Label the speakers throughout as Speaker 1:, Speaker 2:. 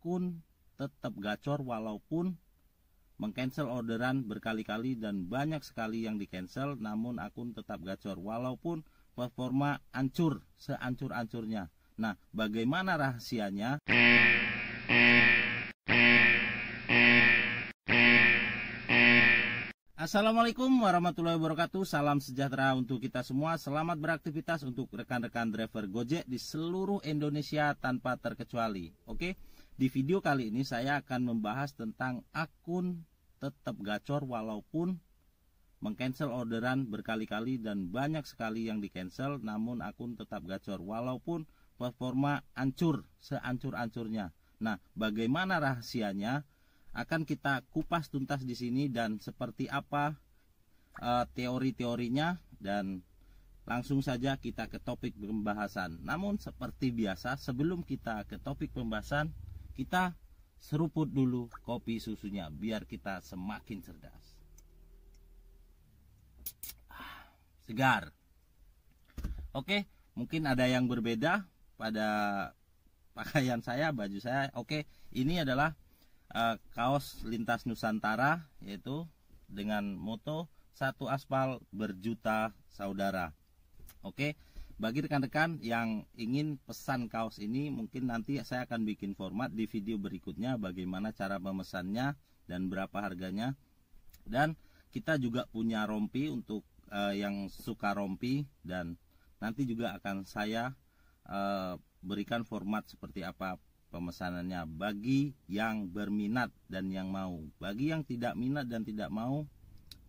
Speaker 1: akun tetap gacor walaupun mengcancel orderan berkali-kali dan banyak sekali yang di cancel, namun akun tetap gacor walaupun performa hancur sehancur-hancurnya. Nah, bagaimana rahasianya? Assalamualaikum warahmatullahi wabarakatuh. Salam sejahtera untuk kita semua. Selamat beraktivitas untuk rekan-rekan driver Gojek di seluruh Indonesia tanpa terkecuali. Oke, di video kali ini saya akan membahas tentang akun tetap gacor walaupun mengcancel orderan berkali-kali dan banyak sekali yang di cancel, namun akun tetap gacor walaupun performa hancur sehancur-hancurnya. Nah, bagaimana rahasianya? Akan kita kupas tuntas di sini dan seperti apa teori-teorinya, dan langsung saja kita ke topik pembahasan. Namun seperti biasa, sebelum kita ke topik pembahasan, kita seruput dulu kopi susunya biar kita semakin cerdas. Segar. Oke, mungkin ada yang berbeda pada pakaian saya, baju saya. Oke, ini adalah kaos lintas Nusantara, yaitu dengan moto satu aspal berjuta saudara. Oke, bagi rekan-rekan yang ingin pesan kaos ini, mungkin nanti saya akan bikin format di video berikutnya bagaimana cara memesannya dan berapa harganya. Dan kita juga punya rompi untuk yang suka rompi, dan nanti juga akan saya berikan format seperti apa pemesanannya bagi yang berminat dan yang mau. Bagi yang tidak minat dan tidak mau,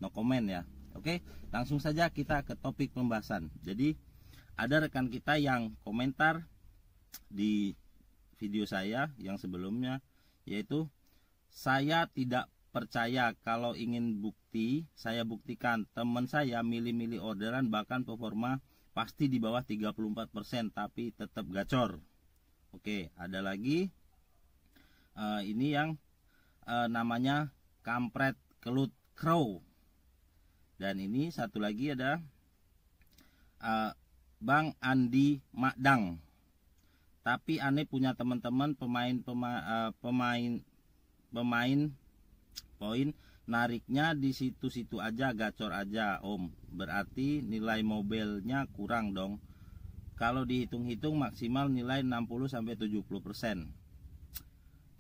Speaker 1: no comment ya. Oke, langsung saja kita ke topik pembahasan. Jadi ada rekan kita yang komentar di video saya yang sebelumnya, yaitu saya tidak percaya, kalau ingin bukti saya buktikan. Teman saya milih-milih orderan bahkan performa pasti di bawah 34% tapi tetap gacor. Oke, ada lagi ini yang namanya kampret kelut crow. Dan ini satu lagi ada Bang Andi Makdang. Tapi aneh punya teman-teman pemain poin nariknya di situ-situ aja, gacor aja Om. Berarti nilai mobilnya kurang dong. Kalau dihitung-hitung maksimal nilai 60-70%.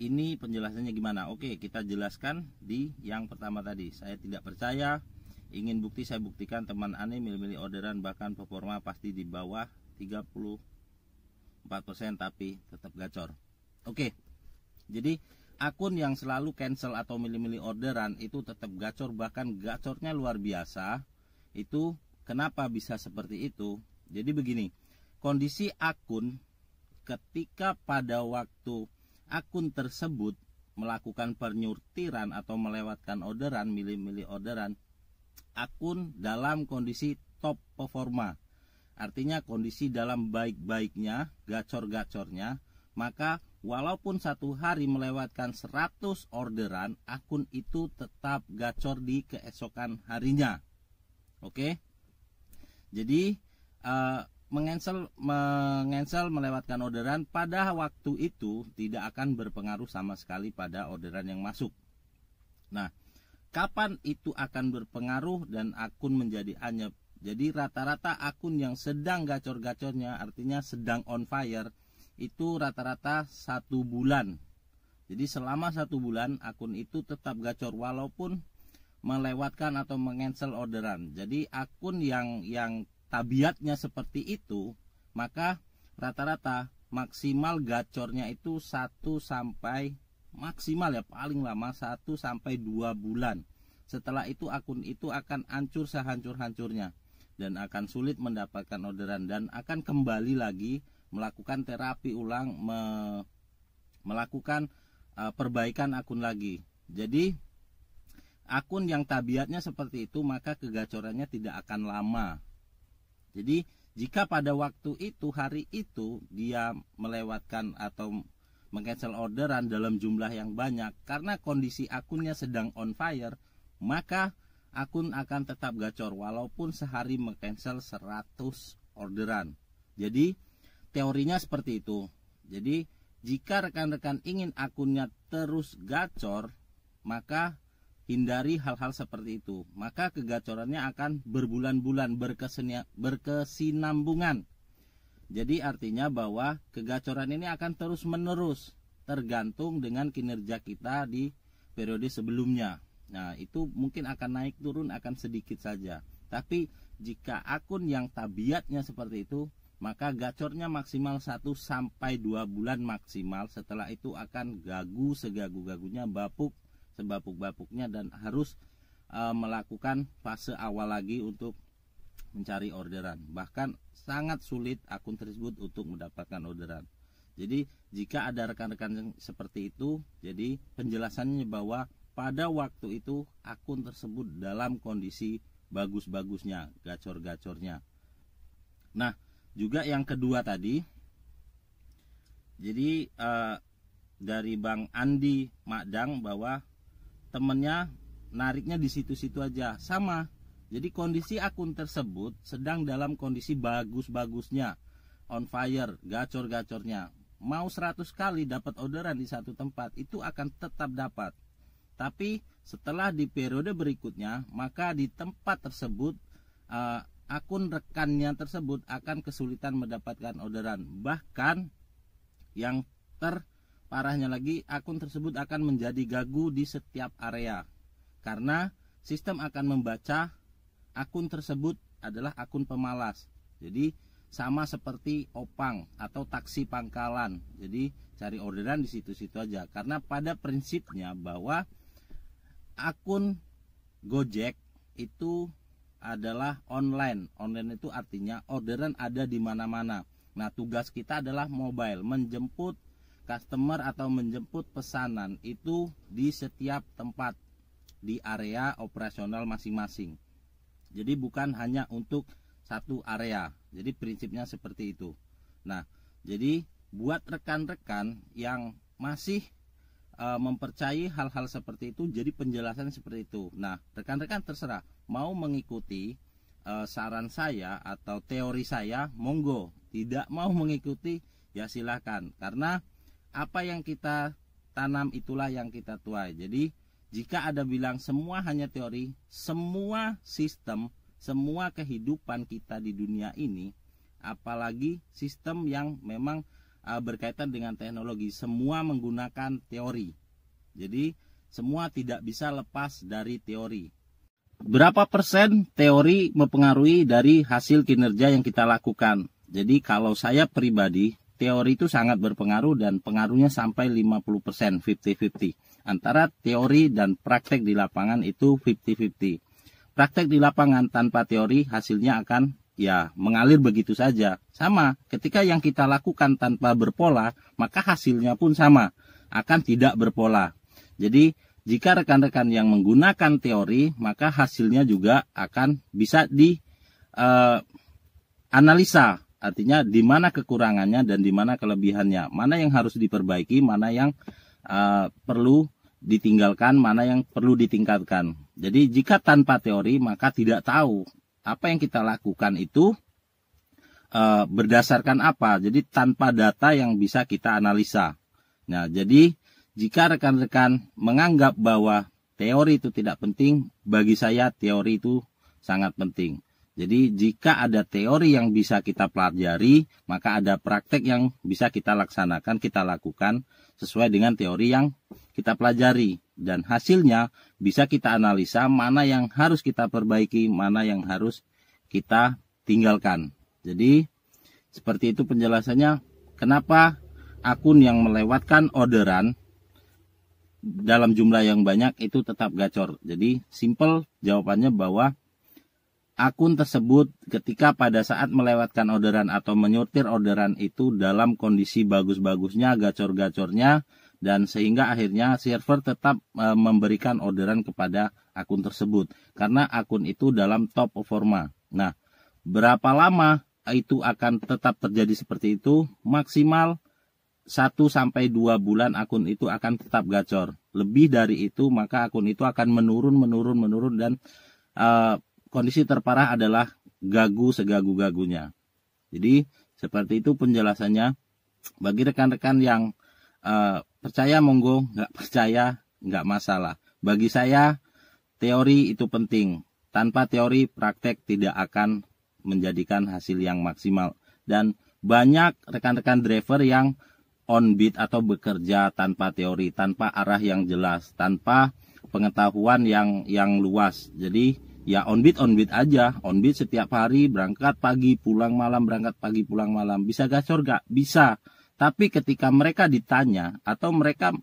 Speaker 1: Ini penjelasannya gimana? Oke, kita jelaskan di yang pertama tadi. Saya tidak percaya, ingin bukti saya buktikan. Teman aneh milih-milih orderan bahkan performa pasti di bawah 34% tapi tetap gacor. Oke, jadi akun yang selalu cancel atau milih-milih orderan itu tetap gacor, bahkan gacornya luar biasa. Itu kenapa bisa seperti itu? Jadi begini, kondisi akun ketika pada waktu akun tersebut melakukan penyurtiran atau melewatkan orderan, milih-milih orderan, akun dalam kondisi top performa. Artinya kondisi dalam baik-baiknya, gacor-gacornya, maka walaupun satu hari melewatkan 100 orderan, akun itu tetap gacor di keesokan harinya. Oke. Jadi mengcancel melewatkan orderan pada waktu itu tidak akan berpengaruh sama sekali pada orderan yang masuk. Nah, kapan itu akan berpengaruh dan akun menjadi anyep? Jadi rata-rata akun yang sedang gacor-gacornya, artinya sedang on fire, itu rata-rata 1 bulan. Jadi selama 1 bulan akun itu tetap gacor walaupun melewatkan atau mengcancel orderan. Jadi akun yang tabiatnya seperti itu, maka rata-rata maksimal gacornya itu 1 sampai maksimal ya paling lama 1 sampai 2 bulan. Setelah itu akun itu akan hancur sehancur-hancurnya dan akan sulit mendapatkan orderan dan akan kembali lagi melakukan terapi ulang, melakukan perbaikan akun lagi. Jadi akun yang tabiatnya seperti itu maka kegacorannya tidak akan lama. Jadi jika pada waktu itu, hari itu dia melewatkan atau mengcancel orderan dalam jumlah yang banyak karena kondisi akunnya sedang on fire, maka akun akan tetap gacor walaupun sehari mengcancel 100 orderan. Jadi teorinya seperti itu. Jadi jika rekan-rekan ingin akunnya terus gacor, maka hindari hal-hal seperti itu. Maka kegacorannya akan berbulan-bulan berkesinambungan. Jadi artinya bahwa kegacoran ini akan terus-menerus tergantung dengan kinerja kita di periode sebelumnya. Nah, itu mungkin akan naik turun akan sedikit saja. Tapi jika akun yang tabiatnya seperti itu, maka gacornya maksimal 1 sampai 2 bulan maksimal. Setelah itu akan gagu segagu-gagunya, bapuk sebapuk-bapuknya, dan harus melakukan fase awal lagi untuk mencari orderan. Bahkan sangat sulit akun tersebut untuk mendapatkan orderan. Jadi jika ada rekan-rekan yang seperti itu, jadi penjelasannya bahwa pada waktu itu akun tersebut dalam kondisi bagus-bagusnya, gacor-gacornya. Nah, juga yang kedua tadi, jadi dari Bang Andi Makdang bahwa temennya nariknya di situ-situ aja, sama. Jadi kondisi akun tersebut sedang dalam kondisi bagus-bagusnya, on fire, gacor-gacornya. Mau 100 kali dapat orderan di satu tempat, itu akan tetap dapat. Tapi setelah di periode berikutnya, maka di tempat tersebut akun rekannya tersebut akan kesulitan mendapatkan orderan. Bahkan yang terparahnya lagi, akun tersebut akan menjadi gagu di setiap area. Karena sistem akan membaca akun tersebut adalah akun pemalas. Jadi sama seperti opang atau taksi pangkalan. Jadi cari orderan di situ-situ aja. Karena pada prinsipnya bahwa akun Gojek itu adalah online. Online itu artinya orderan ada di mana-mana. Nah, tugas kita adalah mobile, menjemput customer atau menjemput pesanan itu di setiap tempat di area operasional masing-masing. Jadi bukan hanya untuk satu area. Jadi prinsipnya seperti itu. Nah, jadi buat rekan-rekan yang masih mempercayai hal-hal seperti itu, jadi penjelasan seperti itu. Nah, rekan-rekan terserah mau mengikuti saran saya atau teori saya, monggo. Tidak mau mengikuti, ya silahkan. Karena apa yang kita tanam itulah yang kita tuai. Jadi jika ada bilang semua hanya teori, semua sistem, semua kehidupan kita di dunia ini, apalagi sistem yang memang berkaitan dengan teknologi, semua menggunakan teori. Jadi semua tidak bisa lepas dari teori. Berapa persen teori mempengaruhi dari hasil kinerja yang kita lakukan? Jadi kalau saya pribadi, teori itu sangat berpengaruh dan pengaruhnya sampai 50%, 50-50. Antara teori dan praktek di lapangan itu 50-50. Praktek di lapangan tanpa teori hasilnya akan ya mengalir begitu saja. Sama, ketika yang kita lakukan tanpa berpola, maka hasilnya pun sama, akan tidak berpola. Jadi jika rekan-rekan yang menggunakan teori, maka hasilnya juga akan bisa dianalisa. Artinya di mana kekurangannya dan di mana kelebihannya, mana yang harus diperbaiki, mana yang perlu ditinggalkan, mana yang perlu ditingkatkan. Jadi jika tanpa teori, maka tidak tahu apa yang kita lakukan itu berdasarkan apa. Jadi tanpa data yang bisa kita analisa. Nah, jadi jika rekan-rekan menganggap bahwa teori itu tidak penting, bagi saya teori itu sangat penting. Jadi jika ada teori yang bisa kita pelajari, maka ada praktek yang bisa kita laksanakan, kita lakukan sesuai dengan teori yang kita pelajari. Dan hasilnya bisa kita analisa mana yang harus kita perbaiki, mana yang harus kita tinggalkan. Jadi seperti itu penjelasannya kenapa akun yang melewatkan orderan dalam jumlah yang banyak itu tetap gacor. Jadi simple jawabannya bahwa akun tersebut ketika pada saat melewatkan orderan atau menyortir orderan itu dalam kondisi bagus-bagusnya, gacor-gacornya, dan sehingga akhirnya server tetap memberikan orderan kepada akun tersebut. Karena akun itu dalam top performa. Nah, berapa lama itu akan tetap terjadi seperti itu? Maksimal 1-2 bulan akun itu akan tetap gacor. Lebih dari itu maka akun itu akan menurun dan kondisi terparah adalah gagu segagu-gagunya. Jadi seperti itu penjelasannya. Bagi rekan-rekan yang Percaya monggo, nggak percaya nggak masalah. Bagi saya teori itu penting. Tanpa teori praktek tidak akan menjadikan hasil yang maksimal. Dan banyak rekan-rekan driver yang on beat atau bekerja tanpa teori, tanpa arah yang jelas, tanpa pengetahuan yang luas. Jadi ya on beat aja, on beat setiap hari, berangkat pagi pulang malam, berangkat pagi pulang malam. Bisa gacor gak? Bisa. Tapi ketika mereka ditanya atau mereka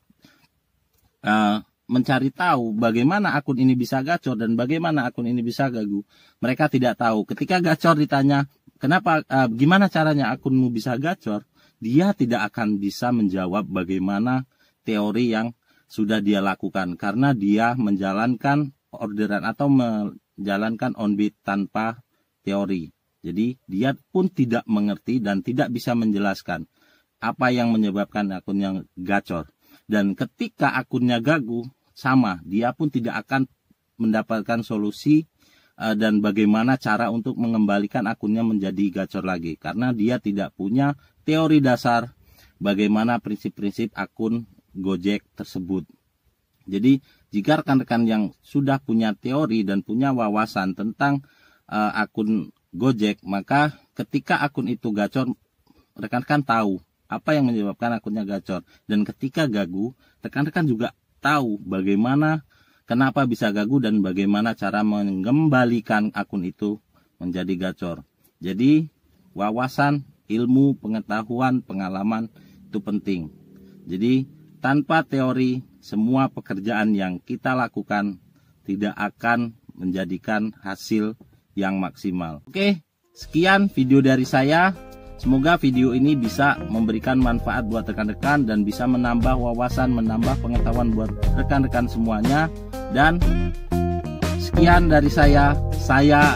Speaker 1: mencari tahu bagaimana akun ini bisa gacor dan bagaimana akun ini bisa gagu, mereka tidak tahu. Ketika gacor ditanya kenapa, gimana caranya akunmu bisa gacor, dia tidak akan bisa menjawab bagaimana teori yang sudah dia lakukan, karena dia menjalankan orderan atau menjalankan on beat tanpa teori. Jadi dia pun tidak mengerti dan tidak bisa menjelaskan apa yang menyebabkan akunnya gacor. Dan ketika akunnya gagu, sama, dia pun tidak akan mendapatkan solusi dan bagaimana cara untuk mengembalikan akunnya menjadi gacor lagi, karena dia tidak punya teori dasar bagaimana prinsip-prinsip akun Gojek tersebut. Jadi jika rekan-rekan yang sudah punya teori dan punya wawasan tentang akun Gojek, maka ketika akun itu gacor, rekan-rekan tahu apa yang menyebabkan akunnya gacor. Dan ketika gagu, rekan-rekan juga tahu bagaimana, kenapa bisa gagu dan bagaimana cara mengembalikan akun itu menjadi gacor. Jadi wawasan, ilmu, pengetahuan, pengalaman itu penting. Jadi tanpa teori, semua pekerjaan yang kita lakukan tidak akan menjadikan hasil yang maksimal. Oke, sekian video dari saya. Semoga video ini bisa memberikan manfaat buat rekan-rekan dan bisa menambah wawasan, menambah pengetahuan buat rekan-rekan semuanya. Dan sekian dari saya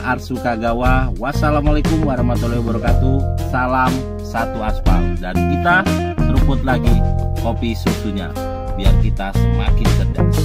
Speaker 1: Arsu Kagawa. Wassalamualaikum warahmatullahi wabarakatuh. Salam satu aspal. Dan kita seruput lagi kopi susunya biar kita semakin cerdas.